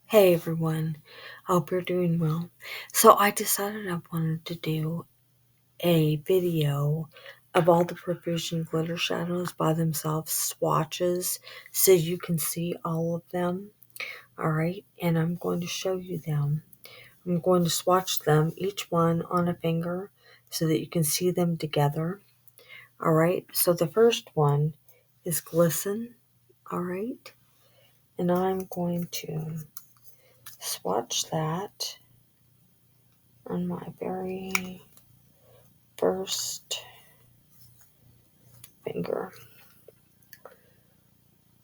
Hey everyone, hope you're doing well. So I decided I wanted to do a video of all the Profusion glitter shadows by themselves, swatches, so you can see all of them. Alright, and I'm going to show you them. I'm going to swatch them, each one on a finger, so that you can see them together. Alright, so the first one is Glisten. Alright, and I'm going to swatch that on my very first finger.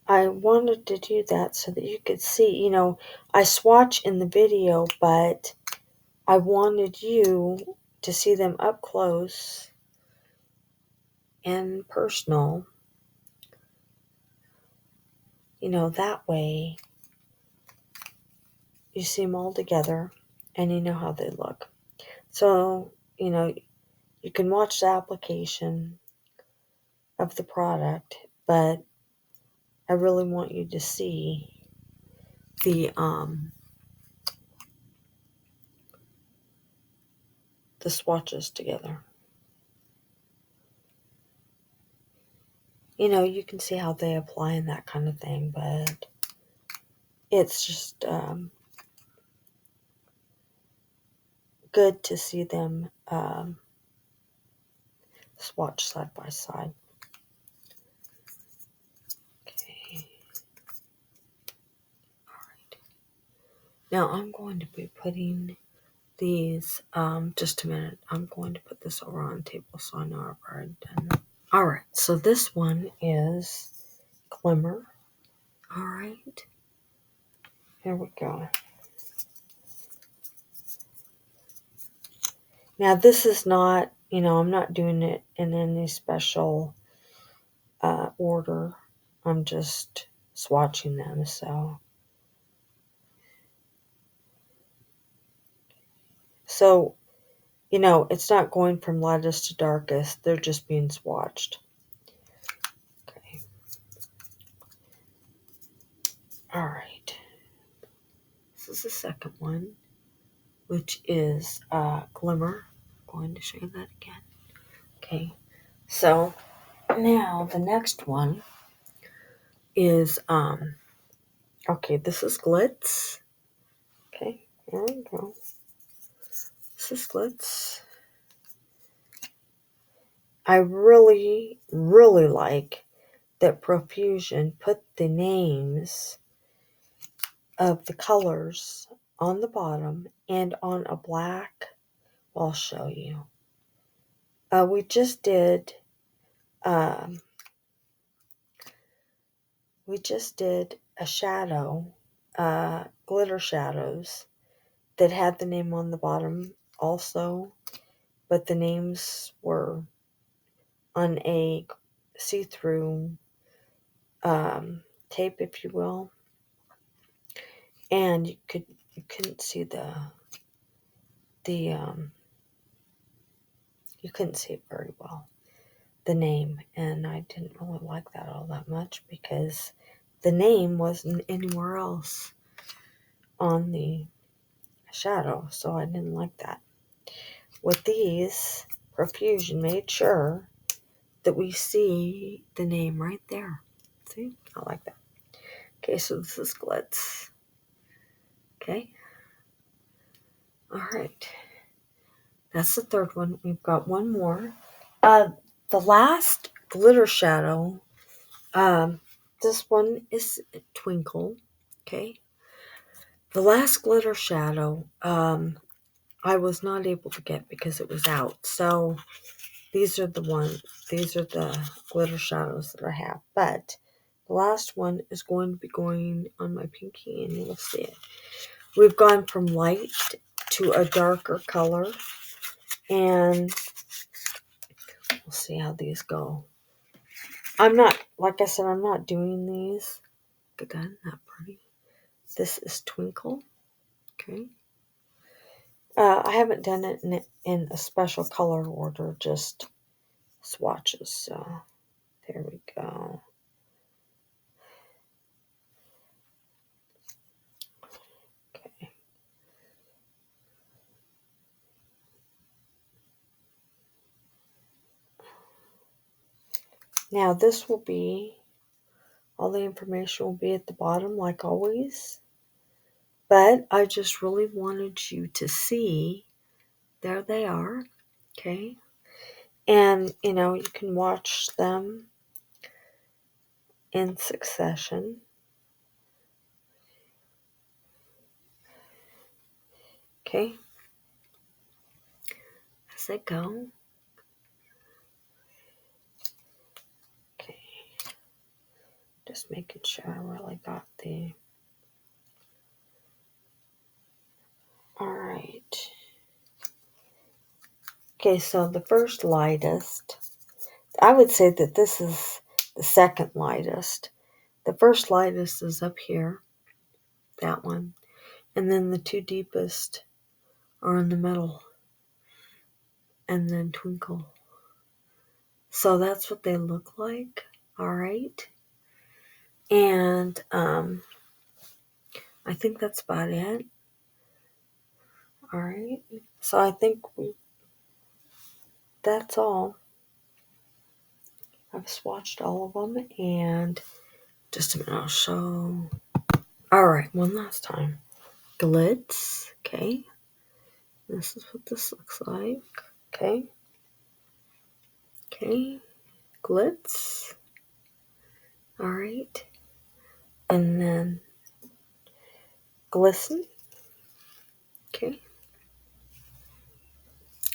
I wanted to do that so that you could see, I swatch in the video, but I wanted you to see them up close and personal. That way you see them all together and you know how they look. So, you can watch the application of the product, but I really want you to see the swatches together. You can see how they apply and that kind of thing, but it's just good to see them swatch side by side. Okay. All right. Now I'm going to be putting these, just a minute. I'm going to put this over on the table so I know I've already done that. All right. So this one is Glimmer. All right. Here we go. Now this is not, I'm not doing it in any special order. I'm just swatching them, so it's not going from lightest to darkest. They're just being swatched. Okay. All right. This is the second one, which is Glimmer. I'm going to show you that again. Okay. So now the next one is okay, this is Glitz. Okay, there we go. This is Glitz. I really, really like that Profusion put the names of the colors on the bottom and on a black. I'll show you. We just did a shadow, glitter shadows that had the name on the bottom also, but the names were on a see-through tape, if you will, and you couldn't see you couldn't see it very well, the name, and I didn't really like that all that much because the name wasn't anywhere else on the shadow, so I didn't like that. With these, Profusion made sure that we see the name right there. See? I like that. Okay, so this is Glitz. Okay. All right. That's the third one. We've got one more. The last glitter shadow, this one is Twinkle. Okay. The last glitter shadow, I was not able to get because it was out. So these are the glitter shadows that I have. But the last one is going to be going on my pinky, and you'll see it. We've gone from light to a darker color, and we'll see how these go. I'm not, like I said, I'm not doing these. Look at that, isn't that pretty? This is Twinkle. Okay. I haven't done it in a special color order, just swatches. So there we go. Now this will be, all the information will be at the bottom like always. But I just really wanted you to see, there they are, okay? And, you can watch them in succession. Okay? As they go. Okay. Just making sure I really got the... Alright. Okay, so the first lightest, I would say that this is the second lightest. The first lightest is up here, that one. And then the two deepest are in the middle. And then Twinkle. So that's what they look like. Alright. And I think that's about it. Alright. So I think that's all. I've swatched all of them, and just a minute, I'll show. Alright, one last time. Glitz, okay. This is what this looks like. Okay. Okay. Glitz. Alright. And then Glisten. Okay.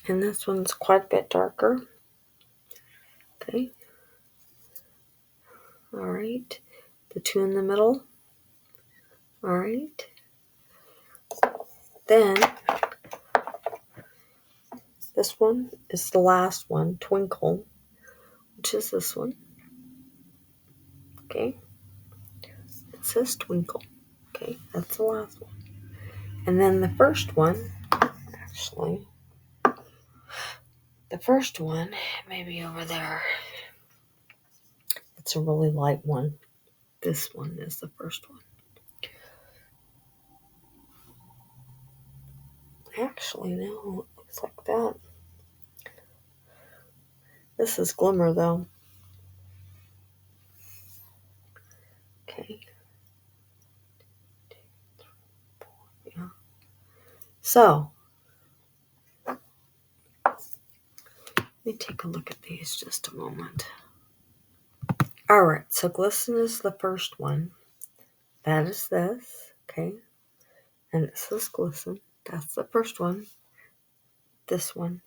And this one's quite a bit darker. Okay. Alright. The two in the middle. Alright. Then this one is the last one, Twinkle, which is this one. Okay. It says Twinkle. Okay, that's the last one. And then the first one, actually, the first one, maybe over there. It's a really light one. This one is the first one. Actually, no, it looks like that. This is Glimmer, though. Okay. Yeah. So, let me take a look at these just a moment. Alright, so Glisten is the first one. That is this, okay? And it says Glisten. That's the first one. This one,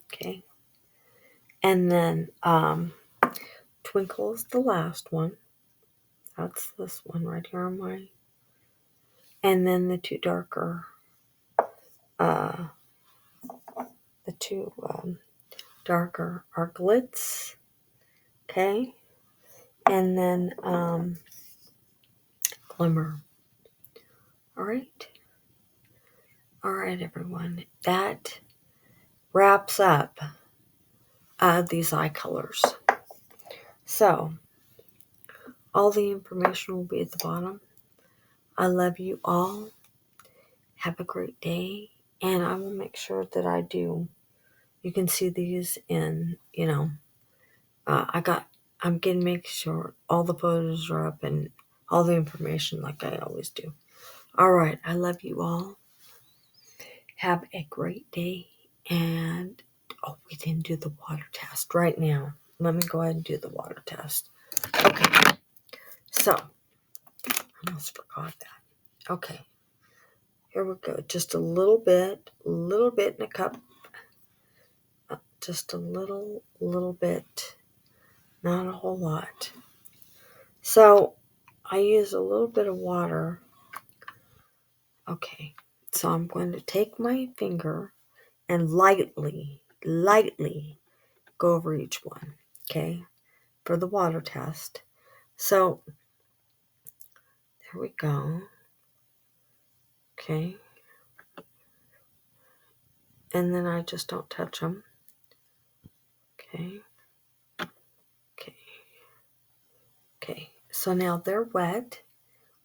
okay? And then Twinkle is the last one. That's this one right here on my... And then the two darker, the two darker are Glitz, okay? And then Glimmer. Alright? Alright, everyone. That wraps up these eye colors. So, all the information will be at the bottom. I love you all. Have a great day. And I will make sure that I do. You can see these in, I'm getting make sure all the photos are up and all the information like I always do. All right. I love you all. Have a great day. And, we didn't do the water test right now. Let me go ahead and do the water test. Okay. So, I almost forgot that. Okay. Here we go. Just a little bit in a cup. Just a little bit. Not a whole lot. So, I use a little bit of water. Okay. So, I'm going to take my finger and lightly go over each one. Okay. For the water test. So, there we go. Okay. And then I just don't touch them. Okay. Okay. Okay. So now they're wet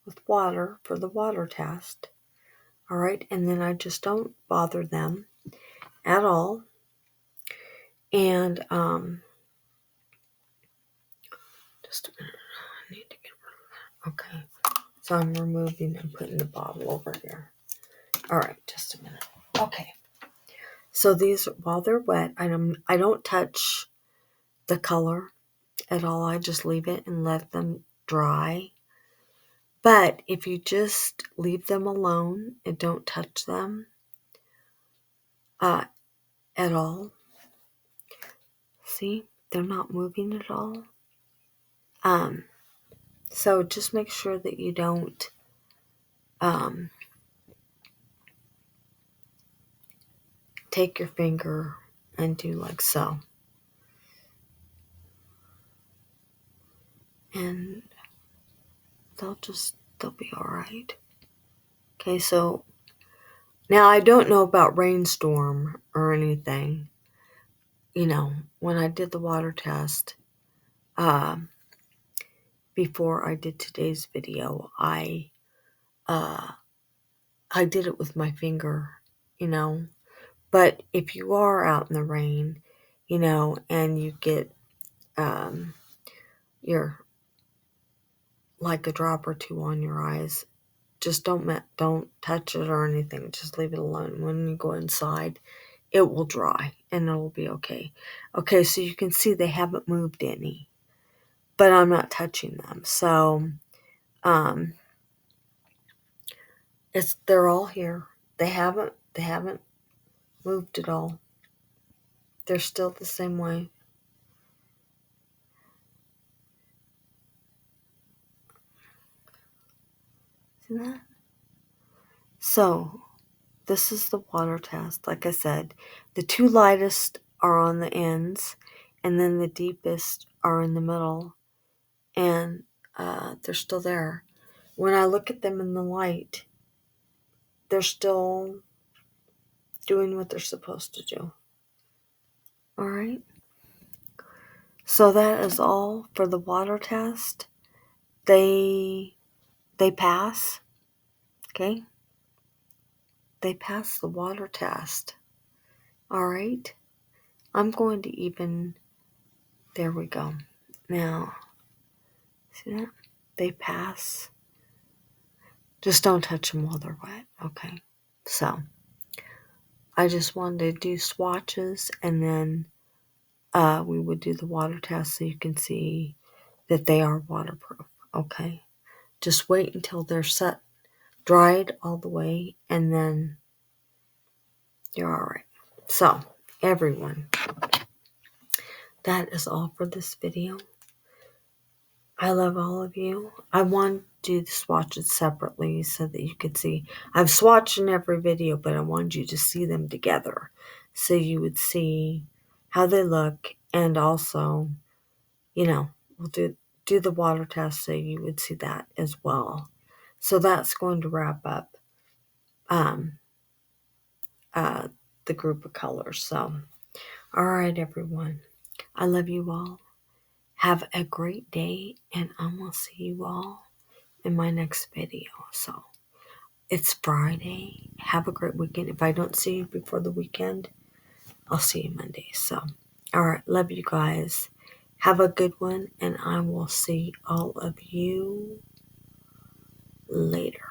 with water for the water test. All right. And then I just don't bother them at all. And just a minute. I need to get rid of that. Okay. So I'm removing and putting the bottle over here. All right, just a minute. Okay. So these, while they're wet, I don't touch the color at all. I just leave it and let them dry. But if you just leave them alone and don't touch them at all, see, they're not moving at all. So just make sure that you don't take your finger and do like so. And they'll be all right. Okay, so now I don't know about rainstorm or anything. You know, when I did the water test, before I did today's video, I did it with my finger, you know. But if you are out in the rain, you know, and you get your like a drop or two on your eyes, just don't touch it or anything. Just leave it alone. When you go inside, it will dry and it'll be okay. Okay, so you can see they haven't moved any, but I'm not touching them. So they're all here. They haven't moved at all. They're still the same way. See that? So this is the water test. Like I said, the two lightest are on the ends, and then the deepest are in the middle, and they're still there. When I look at them in the light, they're still doing what they're supposed to do. All right. So that is all for the water test. They pass. Okay. They pass the water test. All right. I'm going to even. There we go. Now, see that? They pass. Just don't touch them while they're wet. Okay. So I just wanted to do swatches, and then we would do the water test so you can see that they are waterproof. Okay. Just wait until they're dried all the way, and then you're all right. So everyone, that is all for this video. I love all of you. I want to do the swatches separately so that you could see. I've swatched in every video, but I wanted you to see them together so you would see how they look, and also, you know, we'll do the water test so you would see that as well. So that's going to wrap up the group of colors. So, all right, everyone. I love you all. Have a great day, and I will see you all in my next video. So, it's Friday. Have a great weekend. If I don't see you before the weekend, I'll see you Monday. So, all right. Love you guys. Have a good one, and I will see all of you later.